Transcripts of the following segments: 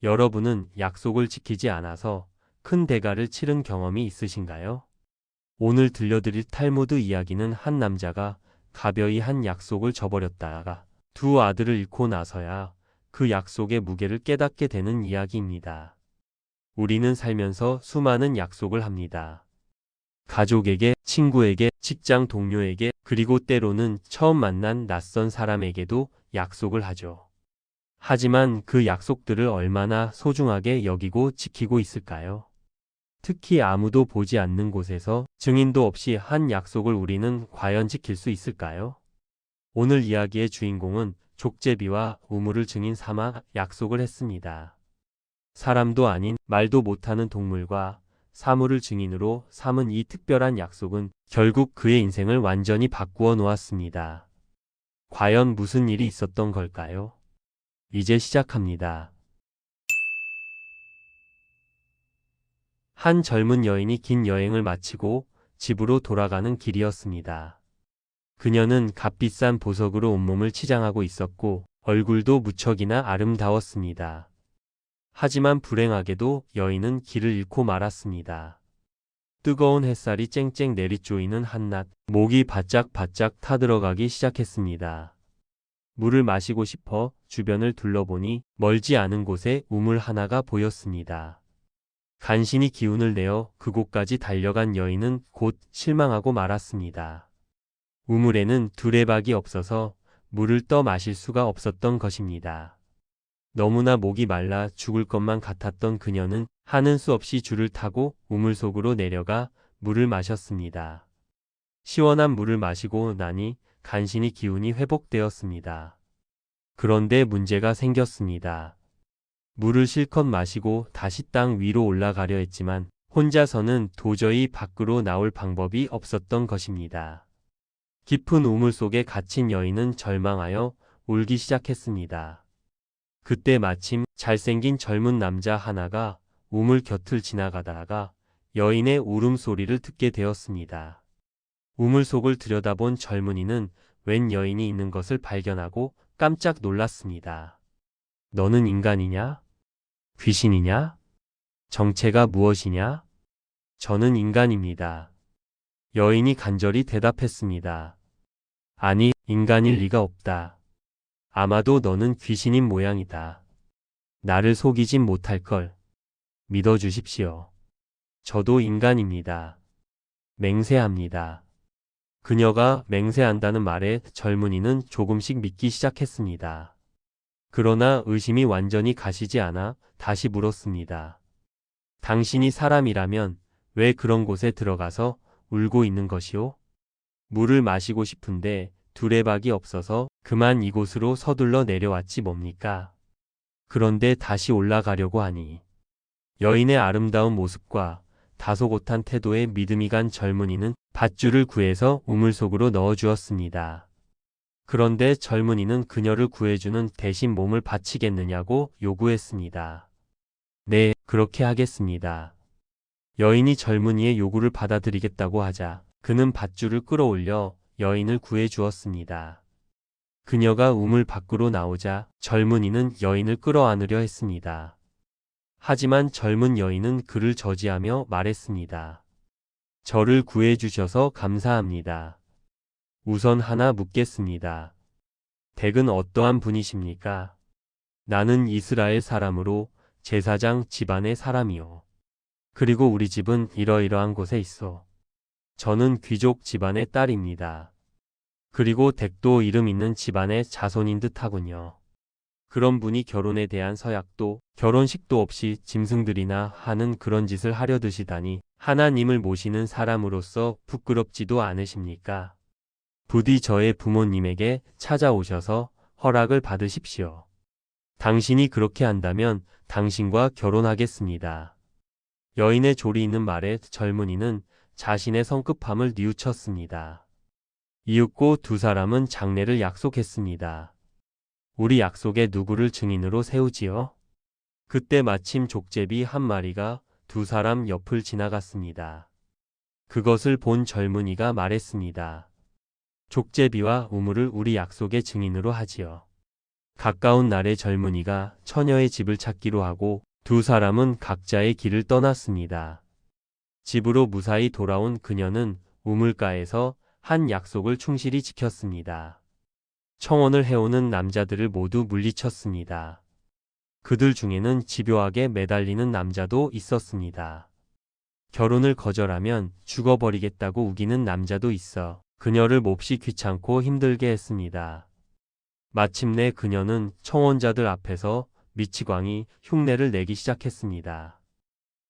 여러분은 약속을 지키지 않아서 큰 대가를 치른 경험이 있으신가요? 오늘 들려드릴 탈무드 이야기는 한 남자가 가벼이 한 약속을 저버렸다가 두 아들을 잃고 나서야 그 약속의 무게를 깨닫게 되는 이야기입니다. 우리는 살면서 수많은 약속을 합니다. 가족에게, 친구에게, 직장 동료에게, 그리고 때로는 처음 만난 낯선 사람에게도 약속을 하죠. 하지만 그 약속들을 얼마나 소중하게 여기고 지키고 있을까요? 특히 아무도 보지 않는 곳에서 증인도 없이 한 약속을 우리는 과연 지킬 수 있을까요? 오늘 이야기의 주인공은 족제비와 우물을 증인 삼아 약속을 했습니다. 사람도 아닌 말도 못하는 동물과 사물을 증인으로 삼은 이 특별한 약속은 결국 그의 인생을 완전히 바꾸어 놓았습니다. 과연 무슨 일이 있었던 걸까요? 이제 시작합니다. 한 젊은 여인이 긴 여행을 마치고 집으로 돌아가는 길이었습니다. 그녀는 값비싼 보석으로 온몸을 치장하고 있었고 얼굴도 무척이나 아름다웠습니다. 하지만 불행하게도 여인은 길을 잃고 말았습니다. 뜨거운 햇살이 쨍쨍 내리쪼이는 한낮, 목이 바짝바짝 타들어가기 시작했습니다. 물을 마시고 싶어 주변을 둘러보니 멀지 않은 곳에 우물 하나가 보였습니다. 간신히 기운을 내어 그곳까지 달려간 여인은 곧 실망하고 말았습니다. 우물에는 두레박이 없어서 물을 떠 마실 수가 없었던 것입니다. 너무나 목이 말라 죽을 것만 같았던 그녀는 하는 수 없이 줄을 타고 우물 속으로 내려가 물을 마셨습니다. 시원한 물을 마시고 나니 간신히 기운이 회복되었습니다. 그런데 문제가 생겼습니다. 물을 실컷 마시고 다시 땅 위로 올라가려 했지만 혼자서는 도저히 밖으로 나올 방법이 없었던 것입니다. 깊은 우물 속에 갇힌 여인은 절망하여 울기 시작했습니다. 그때 마침 잘생긴 젊은 남자 하나가 우물 곁을 지나가다가 여인의 울음소리를 듣게 되었습니다. 우물 속을 들여다본 젊은이는 웬 여인이 있는 것을 발견하고 깜짝 놀랐습니다. 너는 인간이냐? 귀신이냐? 정체가 무엇이냐? 저는 인간입니다. 여인이 간절히 대답했습니다. 아니, 인간일 리가 없다. 아마도 너는 귀신인 모양이다. 나를 속이진 못할걸. 믿어주십시오. 저도 인간입니다. 맹세합니다. 그녀가 맹세한다는 말에 젊은이는 조금씩 믿기 시작했습니다. 그러나 의심이 완전히 가시지 않아 다시 물었습니다. 당신이 사람이라면 왜 그런 곳에 들어가서 울고 있는 것이오? 물을 마시고 싶은데 두레박이 없어서 그만 이곳으로 서둘러 내려왔지 뭡니까? 그런데 다시 올라가려고 하니 여인의 아름다운 모습과 다소곳한 태도에 믿음이 간 젊은이는 밧줄을 구해서 우물 속으로 넣어주었습니다. 그런데 젊은이는 그녀를 구해주는 대신 몸을 바치겠느냐고 요구했습니다. 네, 그렇게 하겠습니다. 여인이 젊은이의 요구를 받아들이겠다고 하자 그는 밧줄을 끌어올려 여인을 구해주었습니다. 그녀가 우물 밖으로 나오자 젊은이는 여인을 끌어안으려 했습니다. 하지만 젊은 여인은 그를 저지하며 말했습니다. 저를 구해주셔서 감사합니다. 우선 하나 묻겠습니다. 댁은 어떠한 분이십니까? 나는 이스라엘 사람으로 제사장 집안의 사람이요. 그리고 우리 집은 이러이러한 곳에 있어. 저는 귀족 집안의 딸입니다. 그리고 댁도 이름 있는 집안의 자손인 듯 하군요. 그런 분이 결혼에 대한 서약도 결혼식도 없이 짐승들이나 하는 그런 짓을 하려 드시다니 하나님을 모시는 사람으로서 부끄럽지도 않으십니까? 부디 저의 부모님에게 찾아오셔서 허락을 받으십시오. 당신이 그렇게 한다면 당신과 결혼하겠습니다. 여인의 조리 있는 말에 젊은이는 자신의 성급함을 뉘우쳤습니다. 이윽고 두 사람은 장례를 약속했습니다. 우리 약속에 누구를 증인으로 세우지요? 그때 마침 족제비 한 마리가 두 사람 옆을 지나갔습니다. 그것을 본 젊은이가 말했습니다. 족제비와 우물을 우리 약속의 증인으로 하지요. 가까운 날의 젊은이가 처녀의 집을 찾기로 하고 두 사람은 각자의 길을 떠났습니다. 집으로 무사히 돌아온 그녀는 우물가에서 한 약속을 충실히 지켰습니다. 청혼을 해오는 남자들을 모두 물리쳤습니다. 그들 중에는 집요하게 매달리는 남자도 있었습니다. 결혼을 거절하면 죽어버리겠다고 우기는 남자도 있어 그녀를 몹시 귀찮고 힘들게 했습니다. 마침내 그녀는 청혼자들 앞에서 미치광이 흉내를 내기 시작했습니다.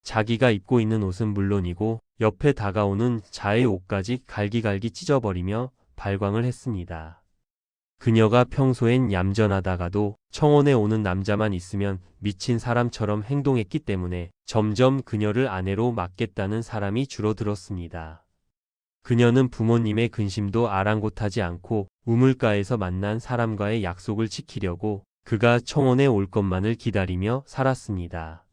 자기가 입고 있는 옷은 물론이고 옆에 다가오는 자의 옷까지 갈기갈기 찢어버리며 발광을 했습니다. 그녀가 평소엔 얌전하다가도 청혼에 오는 남자만 있으면 미친 사람처럼 행동했기 때문에 점점 그녀를 아내로 맡겠다는 사람이 줄어들었습니다. 그녀는 부모님의 근심도 아랑곳하지 않고 우물가에서 만난 사람과의 약속을 지키려고 그가 청혼에 올 것만을 기다리며 살았습니다.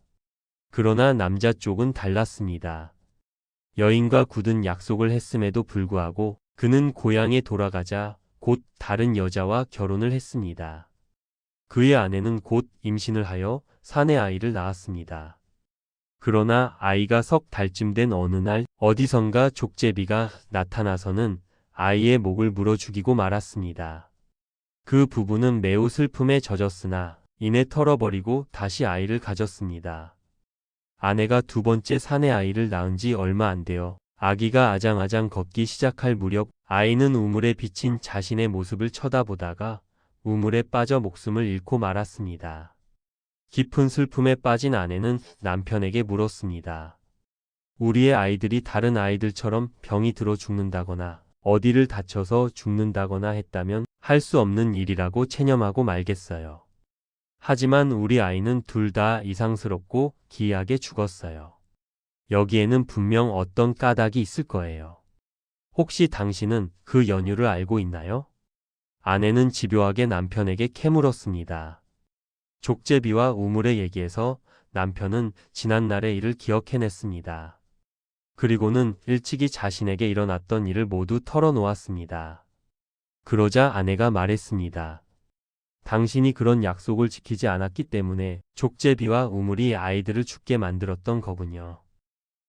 그러나 남자 쪽은 달랐습니다. 여인과 굳은 약속을 했음에도 불구하고 그는 고향에 돌아가자 곧 다른 여자와 결혼을 했습니다. 그의 아내는 곧 임신을 하여 사내 아이를 낳았습니다. 그러나 아이가 석 달쯤 된 어느 날 어디선가 족제비가 나타나서는 아이의 목을 물어 죽이고 말았습니다. 그 부부는 매우 슬픔에 젖었으나 이내 털어버리고 다시 아이를 가졌습니다. 아내가 두 번째 사내 아이를 낳은 지 얼마 안 되어 아기가 아장아장 걷기 시작할 무렵 아이는 우물에 비친 자신의 모습을 쳐다보다가 우물에 빠져 목숨을 잃고 말았습니다. 깊은 슬픔에 빠진 아내는 남편에게 물었습니다. 우리의 아이들이 다른 아이들처럼 병이 들어 죽는다거나 어디를 다쳐서 죽는다거나 했다면 할 수 없는 일이라고 체념하고 말겠어요. 하지만 우리 아이는 둘 다 이상스럽고 기이하게 죽었어요. 여기에는 분명 어떤 까닭이 있을 거예요. 혹시 당신은 그 연유를 알고 있나요? 아내는 집요하게 남편에게 캐물었습니다. 족제비와 우물의 얘기에서 남편은 지난날의 일을 기억해냈습니다. 그리고는 일찍이 자신에게 일어났던 일을 모두 털어놓았습니다. 그러자 아내가 말했습니다. 당신이 그런 약속을 지키지 않았기 때문에 족제비와 우물이 아이들을 죽게 만들었던 거군요.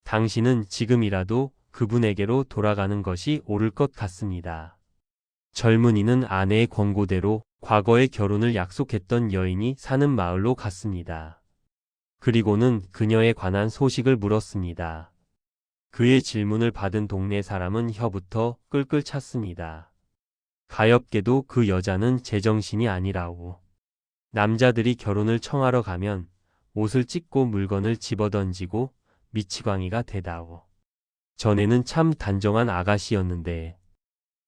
당신은 지금이라도 그분에게로 돌아가는 것이 옳을 것 같습니다. 젊은이는 아내의 권고대로 과거에 결혼을 약속했던 여인이 사는 마을로 갔습니다. 그리고는 그녀에 관한 소식을 물었습니다. 그의 질문을 받은 동네 사람은 혀부터 끌끌 찼습니다. 가엾게도 그 여자는 제정신이 아니라오. 남자들이 결혼을 청하러 가면 옷을 찢고 물건을 집어던지고 미치광이가 되다오. 전에는 참 단정한 아가씨였는데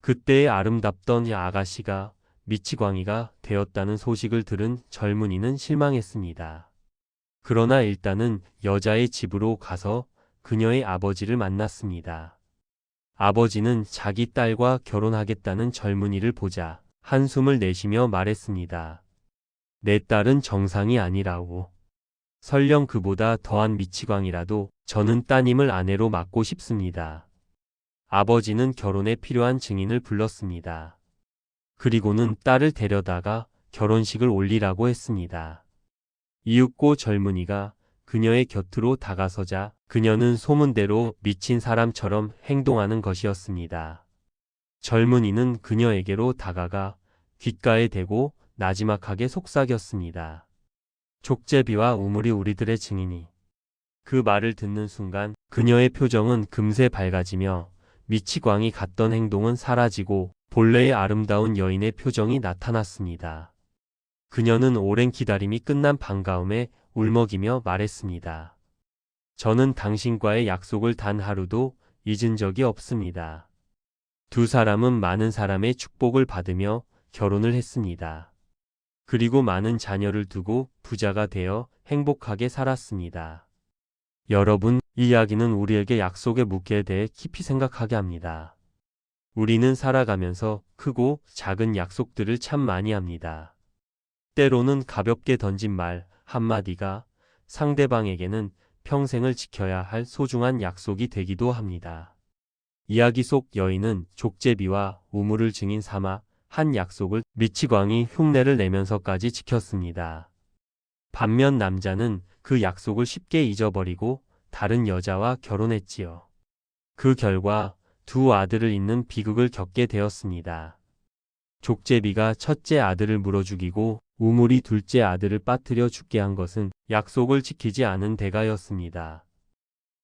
그때의 아름답던 아가씨가 미치광이가 되었다는 소식을 들은 젊은이는 실망했습니다. 그러나 일단은 여자의 집으로 가서 그녀의 아버지를 만났습니다. 아버지는 자기 딸과 결혼하겠다는 젊은이를 보자 한숨을 내쉬며 말했습니다. 내 딸은 정상이 아니라오. 설령 그보다 더한 미치광이라도 저는 따님을 아내로 맡고 싶습니다. 아버지는 결혼에 필요한 증인을 불렀습니다. 그리고는 딸을 데려다가 결혼식을 올리라고 했습니다. 이윽고 젊은이가 그녀의 곁으로 다가서자 그녀는 소문대로 미친 사람처럼 행동하는 것이었습니다. 젊은이는 그녀에게로 다가가 귓가에 대고 나지막하게 속삭였습니다. 족제비와 우물이 우리들의 증인이. 그 말을 듣는 순간 그녀의 표정은 금세 밝아지며 미치광이 갔던 행동은 사라지고 본래의 아름다운 여인의 표정이 나타났습니다. 그녀는 오랜 기다림이 끝난 반가움에 울먹이며 말했습니다. 저는 당신과의 약속을 단 하루도 잊은 적이 없습니다. 두 사람은 많은 사람의 축복을 받으며 결혼을 했습니다. 그리고 많은 자녀를 두고 부자가 되어 행복하게 살았습니다. 여러분, 이 이야기는 우리에게 약속의 무게에 대해 깊이 생각하게 합니다. 우리는 살아가면서 크고 작은 약속들을 참 많이 합니다. 때로는 가볍게 던진 말 한마디가 상대방에게는 평생을 지켜야 할 소중한 약속이 되기도 합니다. 이야기 속 여인은 족제비와 우물을 증인 삼아 한 약속을 미치광이 흉내를 내면서까지 지켰습니다. 반면 남자는 그 약속을 쉽게 잊어버리고 다른 여자와 결혼했지요. 그 결과 두 아들을 잇는 비극을 겪게 되었습니다. 족제비가 첫째 아들을 물어 죽이고 우물이 둘째 아들을 빠뜨려 죽게 한 것은 약속을 지키지 않은 대가였습니다.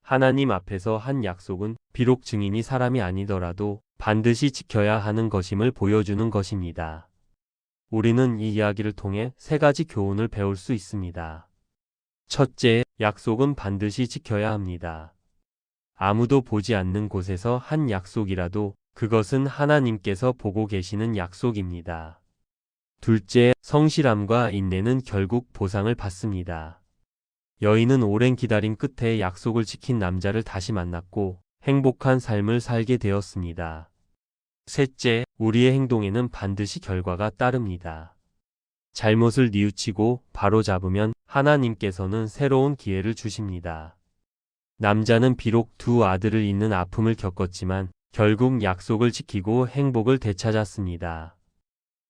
하나님 앞에서 한 약속은 비록 증인이 사람이 아니더라도 반드시 지켜야 하는 것임을 보여주는 것입니다. 우리는 이 이야기를 통해 세 가지 교훈을 배울 수 있습니다. 첫째, 약속은 반드시 지켜야 합니다. 아무도 보지 않는 곳에서 한 약속이라도 그것은 하나님께서 보고 계시는 약속입니다. 둘째, 성실함과 인내는 결국 보상을 받습니다. 여인은 오랜 기다림 끝에 약속을 지킨 남자를 다시 만났고 행복한 삶을 살게 되었습니다. 셋째, 우리의 행동에는 반드시 결과가 따릅니다. 잘못을 뉘우치고 바로잡으면 하나님께서는 새로운 기회를 주십니다. 남자는 비록 두 아들을 잇는 아픔을 겪었지만 결국 약속을 지키고 행복을 되찾았습니다.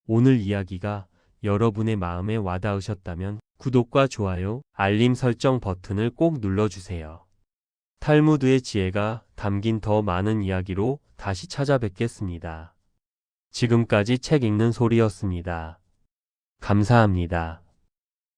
오늘 이야기가 여러분의 마음에 와닿으셨다면 구독과 좋아요, 알림 설정 버튼을 꼭 눌러주세요. 탈무드의 지혜가 담긴 더 많은 이야기로 다시 찾아뵙겠습니다. 지금까지 책 읽는 소리였습니다. 감사합니다.